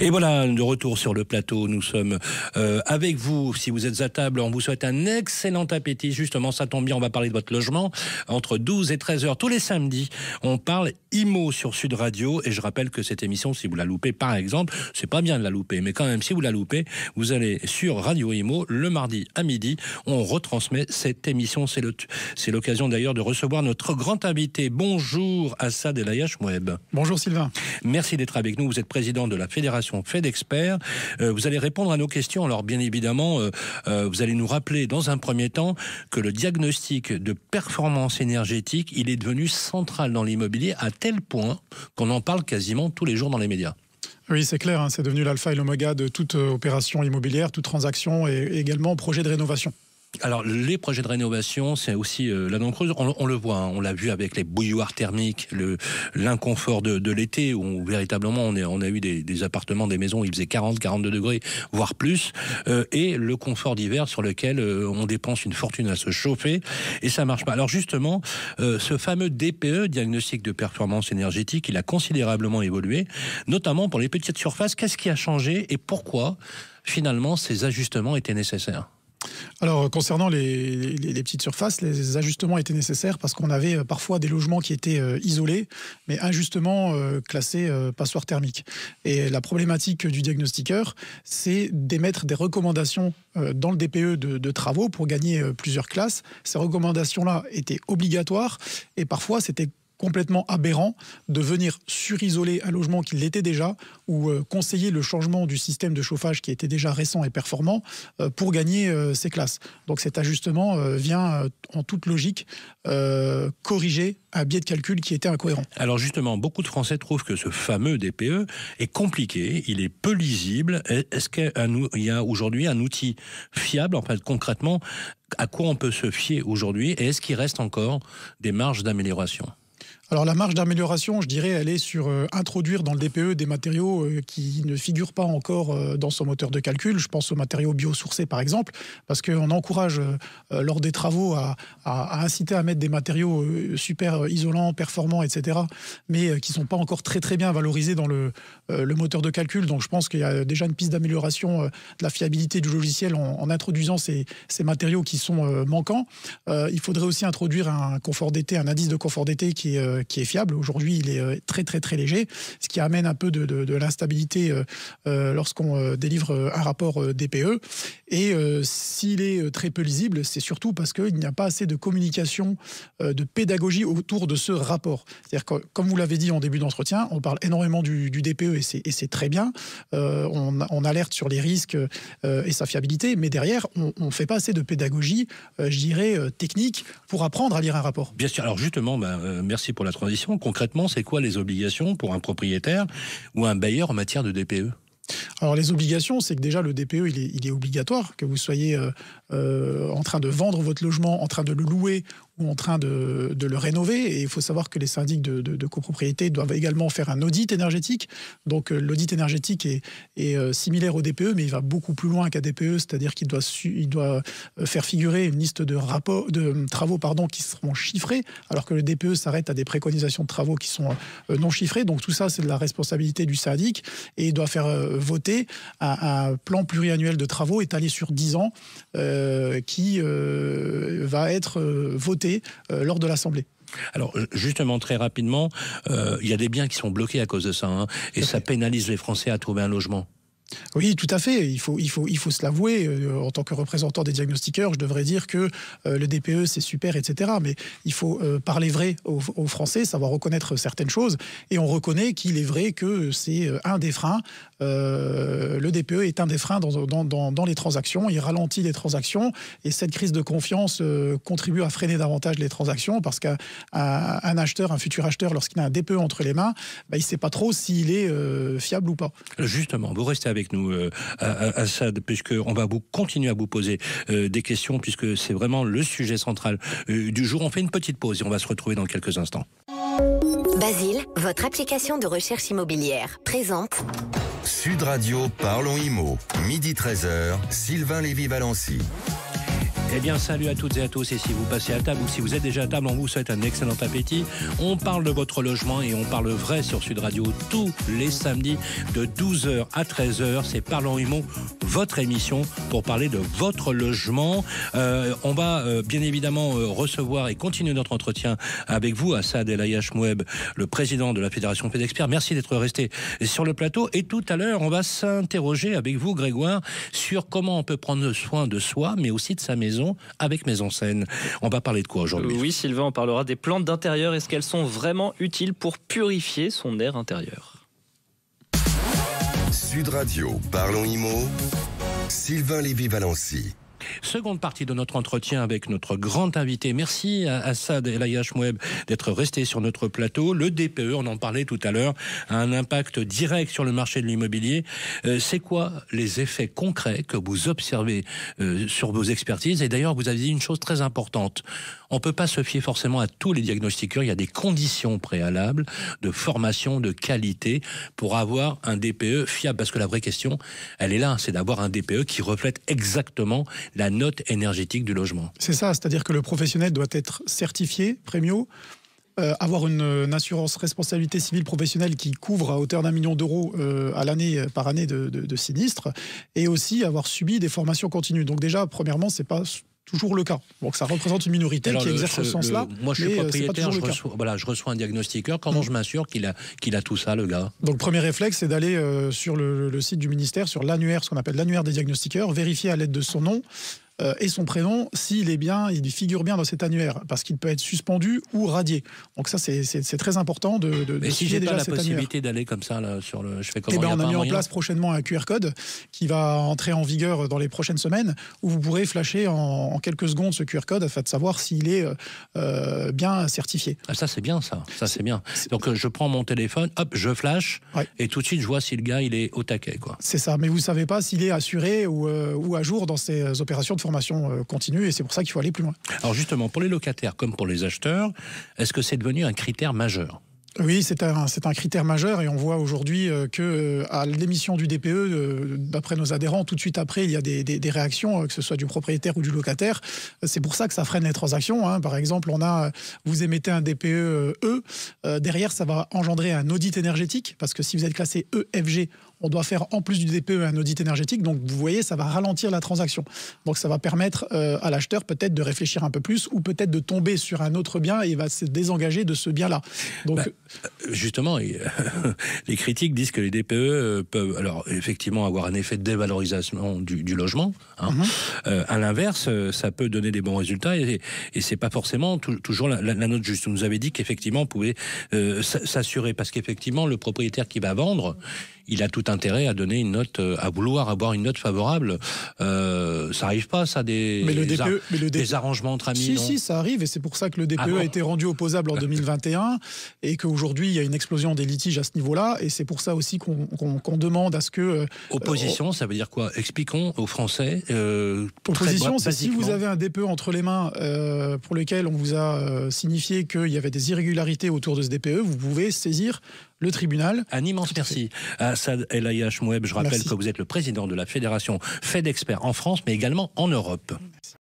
Et voilà, de retour sur le plateau, nous sommes avec vous. Si vous êtes à table, on vous souhaite un excellent appétit. Justement, ça tombe bien, on va parler de votre logement. Entre 12 et 13 heures, tous les samedis, on parle IMO sur Sud Radio. Et je rappelle que cette émission, si vous la loupez, par exemple, c'est pas bien de la louper, mais quand même, si vous la loupez, vous allez sur Radio IMO le mardi à midi. On retransmet cette émission. C'est l'occasion d'ailleurs de recevoir notre grand invité. Bonjour Assad El Ayach-Moueb. Bonjour Sylvain. Merci d'être avec nous. Vous êtes président de la Fédération FedExpert. Vous allez répondre à nos questions. Alors bien évidemment, vous allez nous rappeler dans un premier temps que le diagnostic de performance énergétique, il est devenu central dans l'immobilier à tel point qu'on en parle quasiment tous les jours dans les médias. Oui, c'est clair, c'est devenu l'alpha et l'oméga de toute opération immobilière, toute transaction et également projet de rénovation. Alors, les projets de rénovation, c'est aussi la dent creuse. On le voit, on l'a vu avec les bouilloires thermiques, l'inconfort de l'été, où véritablement on a eu des appartements, des maisons où il faisait 40, 42 degrés, voire plus, et le confort d'hiver sur lequel on dépense une fortune à se chauffer, et ça marche pas. Alors justement, ce fameux DPE, diagnostic de performance énergétique, il a considérablement évolué, notamment pour les petites surfaces. Qu'est-ce qui a changé et pourquoi, finalement, ces ajustements étaient nécessaires ? Alors, concernant les petites surfaces, les ajustements étaient nécessaires parce qu'on avait parfois des logements qui étaient isolés, mais injustement classés passoires thermiques. Et la problématique du diagnostiqueur, c'est d'émettre des recommandations dans le DPE de travaux pour gagner plusieurs classes. Ces recommandations-là étaient obligatoires et parfois c'était complètement aberrant de venir surisoler un logement qui l'était déjà ou conseiller le changement du système de chauffage qui était déjà récent et performant pour gagner ces classes. Donc cet ajustement vient en toute logique corriger un biais de calcul qui était incohérent. Alors justement, beaucoup de Français trouvent que ce fameux DPE est compliqué, il est peu lisible. Est-ce qu'il y a aujourd'hui un outil fiable, en fait, concrètement, à quoi on peut se fier aujourd'hui, et est-ce qu'il reste encore des marges d'amélioration ? Alors la marge d'amélioration, je dirais, elle est sur introduire dans le DPE des matériaux qui ne figurent pas encore dans son moteur de calcul. Je pense aux matériaux biosourcés par exemple, parce qu'on encourage lors des travaux à inciter à mettre des matériaux super isolants, performants, etc., mais qui ne sont pas encore très très bien valorisés dans le moteur de calcul. Donc je pense qu'il y a déjà une piste d'amélioration de la fiabilité du logiciel en introduisant ces matériaux qui sont manquants. Il faudrait aussi introduire un confort d'été, un indice de confort d'été qui est fiable. Aujourd'hui, il est très très très léger, ce qui amène un peu de l'instabilité lorsqu'on délivre un rapport DPE. Et s'il est très peu lisible, c'est surtout parce qu'il n'y a pas assez de communication, de pédagogie autour de ce rapport. C'est-à-dire que, comme vous l'avez dit en début d'entretien, on parle énormément du DPE et c'est très bien. On alerte sur les risques et sa fiabilité, mais derrière, on ne fait pas assez de pédagogie, je dirais, technique pour apprendre à lire un rapport. Bien sûr. Alors justement, merci pour la transition. Concrètement, c'est quoi les obligations pour un propriétaire ou un bailleur en matière de DPE ? Alors les obligations, c'est que déjà le DPE, il est obligatoire, que vous soyez en train de vendre votre logement, en train de le louer ou en train de le rénover. Et il faut savoir que les syndics de copropriété doivent également faire un audit énergétique. Donc l'audit énergétique est similaire au DPE, mais il va beaucoup plus loin qu'un DPE, c'est-à-dire qu'il doit faire figurer une liste de travaux qui seront chiffrés, alors que le DPE s'arrête à des préconisations de travaux qui sont non chiffrés. Donc tout ça, c'est de la responsabilité du syndic et il doit faire voter un plan pluriannuel de travaux étalé sur 10 ans qui va être voté lors de l'Assemblée. Alors justement, très rapidement, il y a des biens qui sont bloqués à cause de ça, et ça pénalise les Français à trouver un logement. Oui, tout à fait. Il faut se l'avouer. En tant que représentant des diagnostiqueurs, je devrais dire que le DPE, c'est super, etc. Mais il faut parler vrai aux Français, savoir reconnaître certaines choses. Et on reconnaît qu'il est vrai que c'est un des freins. Le DPE est un des freins dans les transactions. Il ralentit les transactions. Et cette crise de confiance contribue à freiner davantage les transactions parce qu'un acheteur, un futur acheteur, lorsqu'il a un DPE entre les mains, il ne sait pas trop s'il est fiable ou pas. Justement, vous restez avec nous, Assad, puisqu'on va continuer à vous poser des questions, puisque c'est vraiment le sujet central du jour. On fait une petite pause et on va se retrouver dans quelques instants. Basile, votre application de recherche immobilière, présente Sud Radio, parlons IMO, midi 13h, Sylvain Lévy-Valency. Eh bien, salut à toutes et à tous. Et si vous passez à table ou si vous êtes déjà à table, on vous souhaite un excellent appétit. On parle de votre logement et on parle vrai sur Sud Radio tous les samedis de 12h à 13h. C'est Parlons Immo, votre émission pour parler de votre logement. On va bien évidemment recevoir et continuer notre entretien avec vous, Assad El Ayache Moueb, le président de la Fédération FedExpert. Merci d'être resté sur le plateau. Et tout à l'heure, on va s'interroger avec vous, Grégoire, sur comment on peut prendre soin de soi, mais aussi de sa maison avec Maison Saine. On va parler de quoi aujourd'hui ? Oui, Sylvain, on parlera des plantes d'intérieur. Est-ce qu'elles sont vraiment utiles pour purifier son air intérieur ? Sud Radio, Parlons Immo, Sylvain Lévy-Valency. Seconde partie de notre entretien avec notre grand invité. Merci à Assad El Ayache Moueb d'être resté sur notre plateau. Le DPE, on en parlait tout à l'heure, a un impact direct sur le marché de l'immobilier. C'est quoi les effets concrets que vous observez sur vos expertises ? Et d'ailleurs, vous avez dit une chose très importante. On ne peut pas se fier forcément à tous les diagnostiqueurs. Il y a des conditions préalables de formation, de qualité pour avoir un DPE fiable. Parce que la vraie question, elle est là, c'est d'avoir un DPE qui reflète exactement la note énergétique du logement. C'est ça, c'est-à-dire que le professionnel doit être certifié, Premio, avoir une assurance responsabilité civile professionnelle qui couvre à hauteur d'1 million d'euros à l'année par année de sinistre, et aussi avoir subi des formations continues. Donc déjà, premièrement, c'est pas toujours le cas. Donc ça représente une minorité qui exerce ce sens-là. Moi, je suis propriétaire, je reçois un diagnostiqueur. Comment je m'assure qu'il a tout ça, le gars ? Donc le premier réflexe, c'est d'aller sur le site du ministère, sur l'annuaire, ce qu'on appelle l'annuaire des diagnostiqueurs, vérifier à l'aide de son nom et son prénom s'il il figure bien dans cet annuaire, parce qu'il peut être suspendu ou radié. Donc ça, c'est très important de mais si j'ai pas la possibilité d'aller comme ça là, je fais comment ? On a mis en place prochainement un QR code qui va entrer en vigueur dans les prochaines semaines, où vous pourrez flasher en quelques secondes ce QR code afin de savoir s'il est bien certifié. Ah, ça c'est bien, ça c'est bien. Donc je prends mon téléphone, hop, je flash, et tout de suite je vois si le gars il est au taquet, quoi. C'est ça, mais vous savez pas s'il est assuré ou à jour dans ses opérations de formation continue, et c'est pour ça qu'il faut aller plus loin. Alors justement, pour les locataires comme pour les acheteurs, est-ce que c'est devenu un critère majeur ? Oui, c'est un critère majeur, et on voit aujourd'hui que à l'émission du DPE, d'après nos adhérents, tout de suite après, il y a des réactions, que ce soit du propriétaire ou du locataire. C'est pour ça que ça freine les transactions, hein. Par exemple, vous émettez un DPE derrière, ça va engendrer un audit énergétique, parce que si vous êtes classé EFG, on doit faire en plus du DPE un audit énergétique, donc vous voyez, ça va ralentir la transaction. Donc ça va permettre à l'acheteur peut-être de réfléchir un peu plus, ou peut-être de tomber sur un autre bien et il va se désengager de ce bien-là. Donc justement, les critiques disent que les DPE peuvent alors effectivement avoir un effet de dévalorisation du logement. Hein. À l'inverse, ça peut donner des bons résultats, et c'est pas forcément toujours la note juste. On nous avait dit qu'effectivement on pouvait s'assurer, parce qu'effectivement le propriétaire qui va vendre, il a tout intérêt à donner une note, à vouloir avoir une note favorable. Ça arrive pas, ça, des arrangements entre amis. Si, ça arrive, et c'est pour ça que le DPE a été rendu opposable en 2021, et qu'aujourd'hui il y a une explosion des litiges à ce niveau-là, et c'est pour ça aussi qu'on demande à ce que... Opposition, ça veut dire quoi ? Expliquons aux Français. Opposition, c'est si vous avez un DPE entre les mains pour lequel on vous a signifié qu'il y avait des irrégularités autour de ce DPE, vous pouvez saisir le tribunal. Un immense merci à Assad El Ayache Moueb. Je rappelle que vous êtes le président de la Fédération FedExpert en France, mais également en Europe. Merci.